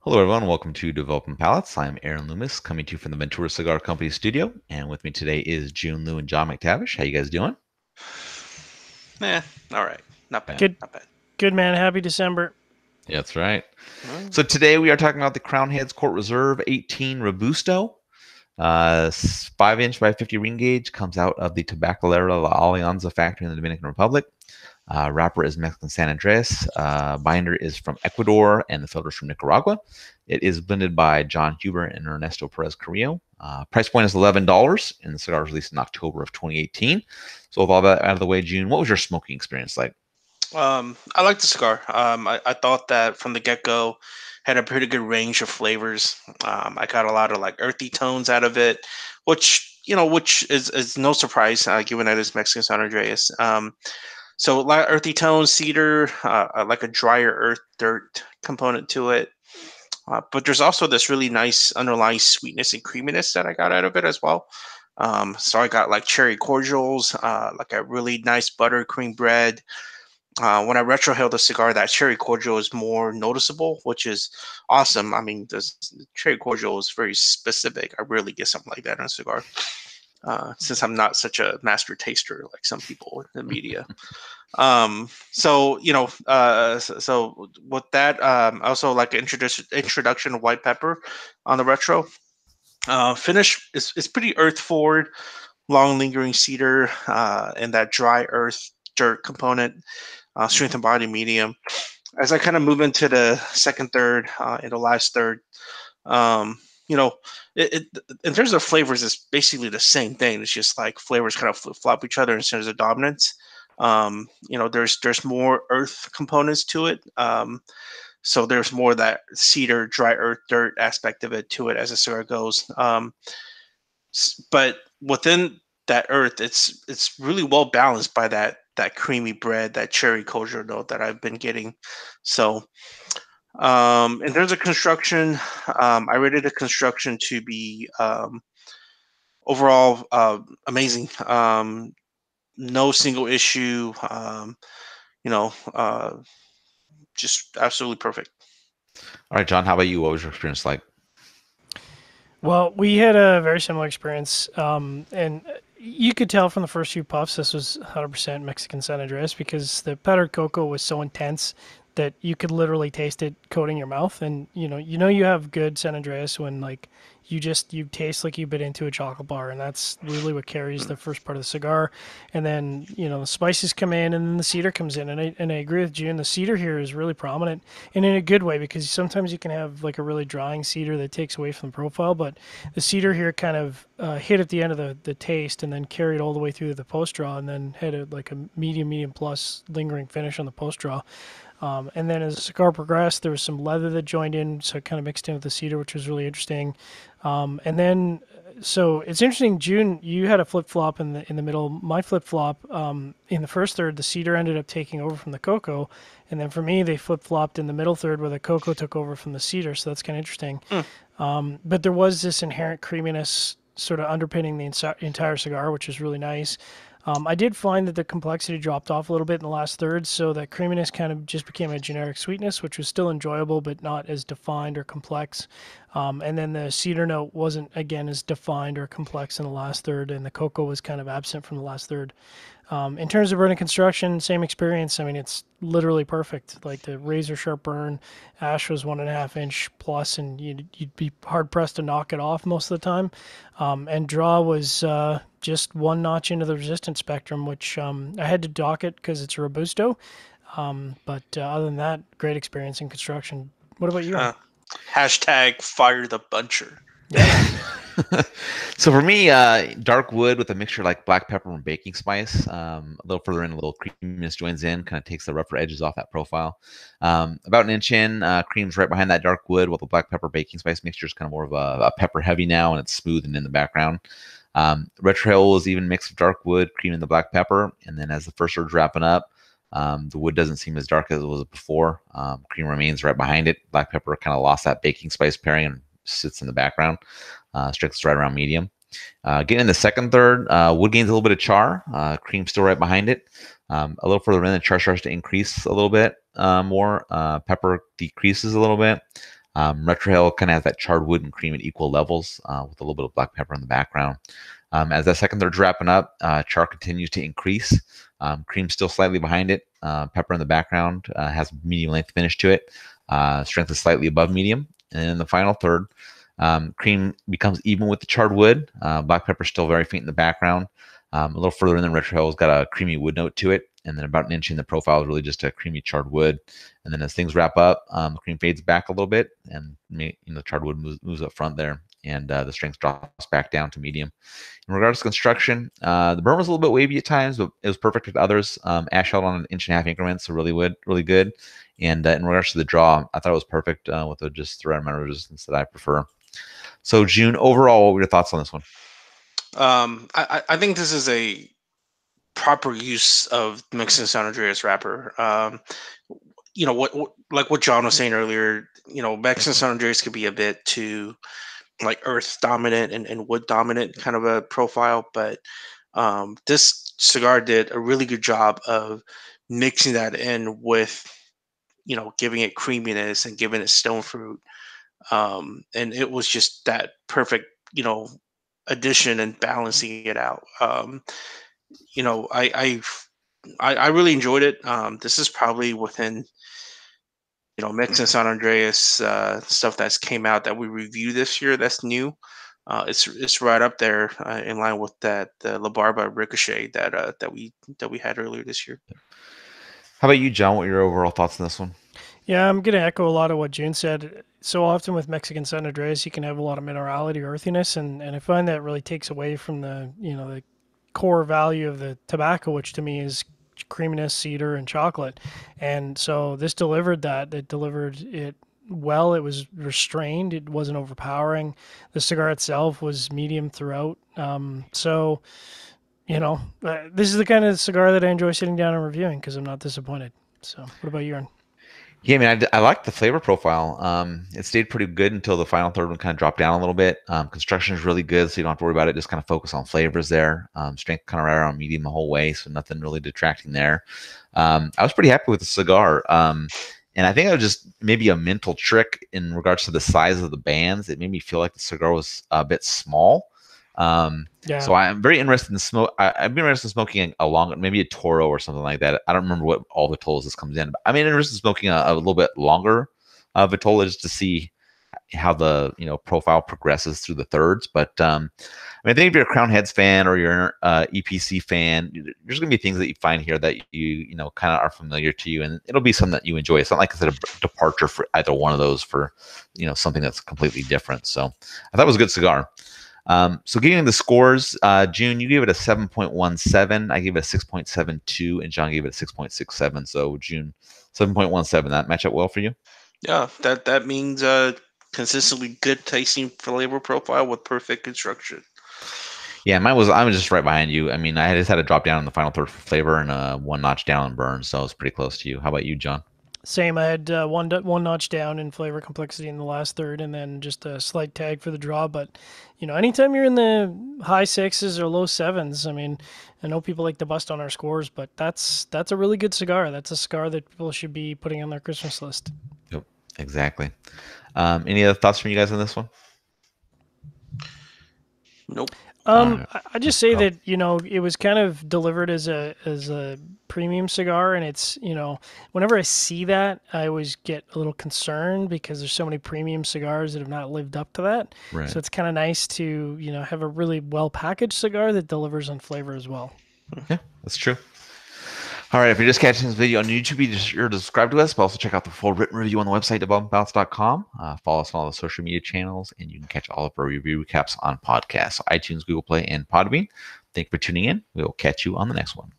Hello, everyone. Welcome to Developing Palates. I'm Aaron Loomis, coming to you from the Ventura Cigar Company studio. And with me today is Jiunn Liu and John McTavish. How you guys doing? Eh, all right. Not bad. Yeah, Good, Not bad. good man. Happy December. that's right. Mm. So today we are talking about the Crown Heads Court Reserve 18 Robusto. 5-inch by 50 ring gauge, comes out of the Tabacalera La Alianza factory in the Dominican Republic. Wrapper is Mexican San Andres. Binder is from Ecuador, and the filter is from Nicaragua. It is blended by John Huber and Ernesto Perez Carrillo. Price point is $11, and the cigar was released in October of 2018. So with all that out of the way, June, what was your smoking experience like? I like the cigar. I thought that from the get go had a pretty good range of flavors. I got a lot of like earthy tones out of it, which is no surprise given that it's Mexican San Andreas. So a lot of earthy tones, cedar, like a drier earth dirt component to it. But there's also this really nice underlying sweetness and creaminess that I got out of it as well. So I got like cherry cordials, like a really nice buttercream bread. When I retrohale the cigar, that cherry cordial is more noticeable, which is awesome. I mean, the cherry cordial is very specific. I rarely get something like that in a cigar, since I'm not such a master taster like some people in the media. So with that, also like introduction of white pepper on the retro. Finish is pretty earth forward, long lingering cedar, and that dry earth dirt component, strength and body medium. As I kind of move into the second third, and the last third, um, you know, in terms of flavors, it's basically the same thing. It's just like flavors kind of flip flop each other in terms of dominance. There's more earth components to it. So there's more that cedar, dry earth, dirt aspect of it to it as the cigar goes. But within that earth, it's really well balanced by that creamy bread, that cherry kosher note that I've been getting. So in terms of construction, I rated the construction to be overall amazing. No single issue. You know, uh, just absolutely perfect. All right, John, how about you? What was your experience like? Well, we had a very similar experience, and you could tell from the first few puffs this was 100% Mexican San Andreas because the powdered cocoa was so intense that you could literally taste it coating your mouth, and you have good San Andreas when like you taste like you bit into a chocolate bar, and that's really what carries the first part of the cigar. And then the spices come in, and then the cedar comes in, and I agree with you. And the cedar here is really prominent, and in a good way because sometimes you can have like a really drying cedar that takes away from the profile, but the cedar here kind of hit at the end of the taste, and then carried all the way through the post draw, and then had like a medium plus lingering finish on the post draw. And then as the cigar progressed, there was some leather that joined in, so it kind of mixed in with the cedar, which was really interesting. And then, so it's interesting, June, you had a flip flop in the middle. My flip flop in the first third, the cedar ended up taking over from the cocoa, and then for me, they flip flopped in the middle third where the cocoa took over from the cedar. So that's kind of interesting. Mm. But there was this inherent creaminess sort of underpinning the entire cigar, which is really nice. I did find that the complexity dropped off a little bit in the last third, so that creaminess kind of just became a generic sweetness, which was still enjoyable, but not as defined or complex. And then the cedar note wasn't, again, as defined or complex in the last third, and the cocoa was kind of absent from the last third. In terms of burning construction, same experience. I mean, it's literally perfect. Like the razor sharp burn, ash was 1.5 inch plus, and you'd be hard pressed to knock it off most of the time. And draw was just one notch into the resistance spectrum, which I had to dock it because it's a Robusto. But other than that, great experience in construction. What about you? Uh, Hashtag fire the buncher. Yeah. So for me, dark wood with a mixture like black pepper and baking spice. A little further in, a little creaminess joins in, kind of takes the rougher edges off that profile. About an inch in, cream's right behind that dark wood, while the black pepper baking spice mixture is kind of more of a pepper heavy now, and it's smooth and in the background. Retrohale is even mixed with dark wood, cream, and the black pepper. And then as the first surge wrapping up, the wood doesn't seem as dark as it was before. Cream remains right behind it. Black pepper kind of lost that baking spice pairing and sits in the background. Strength is right around medium. Getting in the second third, wood gains a little bit of char. Cream still right behind it. A little further in, the char starts to increase a little bit more. Pepper decreases a little bit. Retrohale kind of has that charred wood and cream at equal levels with a little bit of black pepper in the background. As that second third's wrapping up, char continues to increase. Cream still slightly behind it. Pepper in the background has medium length finish to it. Strength is slightly above medium. And in the final third, cream becomes even with the charred wood. Black pepper still very faint in the background. A little further in the retrohale's got a creamy wood note to it. And then about an inch in the profile is really just a creamy charred wood. And then as things wrap up, the cream fades back a little bit, and the charred wood moves up front there, and the strength drops back down to medium. In regards to construction, the burn was a little bit wavy at times, but it was perfect with others. Ash held on an 1.5 inch increments, so really good. And in regards to the draw, I thought it was perfect with just the right amount of resistance that I prefer. So Jiunn, overall, what were your thoughts on this one? I think this is a proper use of Mexican San Andreas wrapper. Like what John was saying earlier, Mexican San Andreas could be a bit too like earth dominant and wood dominant kind of a profile, but this cigar did a really good job of mixing that in with giving it creaminess and giving it stone fruit, and it was just that perfect addition and balancing it out. you know, I I really enjoyed it. This is probably within Mexican San Andreas stuff that's came out that we review this year. That's new. It's right up there in line with that La Barba Ricochet that we had earlier this year. How about you, John? What are your overall thoughts on this one? Yeah, I'm going to echo a lot of what Jiunn said. So often with Mexican San Andreas, you can have a lot of minerality or earthiness, and I find that really takes away from the core value of the tobacco, which to me is creaminess, cedar, and chocolate. And so this delivered that. It delivered it well. It was restrained. It wasn't overpowering. The cigar itself was medium throughout. This is the kind of cigar that I enjoy sitting down and reviewing because I'm not disappointed. So what about you, Aaron? Yeah, I mean, I like the flavor profile. It stayed pretty good until the final third one kind of dropped down a little bit. Construction is really good, so you don't have to worry about it. Just kind of focus on flavors there. Strength kind of right around medium the whole way, so nothing really detracting there. I was pretty happy with the cigar. And I think it was just maybe a mental trick in regards to the size of the bands. It made me feel like the cigar was a bit small. Yeah. So I'm very interested in smoke. I've been interested in smoking a longer, maybe a Toro or something like that. I don't remember what all Vitolas this comes in, but I'm interested in smoking a little bit longer Vitola just to see how the profile progresses through the thirds. But I mean, I think if you're a Crown Heads fan or you're an EPC fan, there's going to be things that you find here that you kind of are familiar to you, and it'll be something that you enjoy. It's not like it's a departure for either one of those for something that's completely different. So I thought it was a good cigar. So getting the scores, Jiunn, you gave it a 7.17. I gave it a 6.72, and John gave it a 6.67. So Jiunn, 7.17. That match up well for you? Yeah, that means consistently good tasting flavor profile with perfect construction. Yeah, I was just right behind you. I mean, I just had to drop down in the final third for flavor and one notch down in burn, so I was pretty close to you. How about you, John? Same. I had one notch down in flavor complexity in the last third, and then just a slight tag for the draw. But anytime you're in the high sixes or low sevens, I mean, I know people like to bust on our scores, but that's a really good cigar. That's a cigar that people should be putting on their Christmas list. Yep, exactly. Any other thoughts from you guys on this one? Nope. I just say that it was kind of delivered as a premium cigar, and it's whenever I see that, I always get a little concerned because there's so many premium cigars that have not lived up to that. Right. So it's kind of nice to have a really well packaged cigar that delivers on flavor as well. Yeah, that's true. All right, if you're just catching this video on YouTube, be sure to subscribe to us, but also check out the full written review on the website, developmentbalance.com. Follow us on all the social media channels, and you can catch all of our review recaps on podcasts, iTunes, Google Play, and Podbean. Thank you for tuning in. We will catch you on the next one.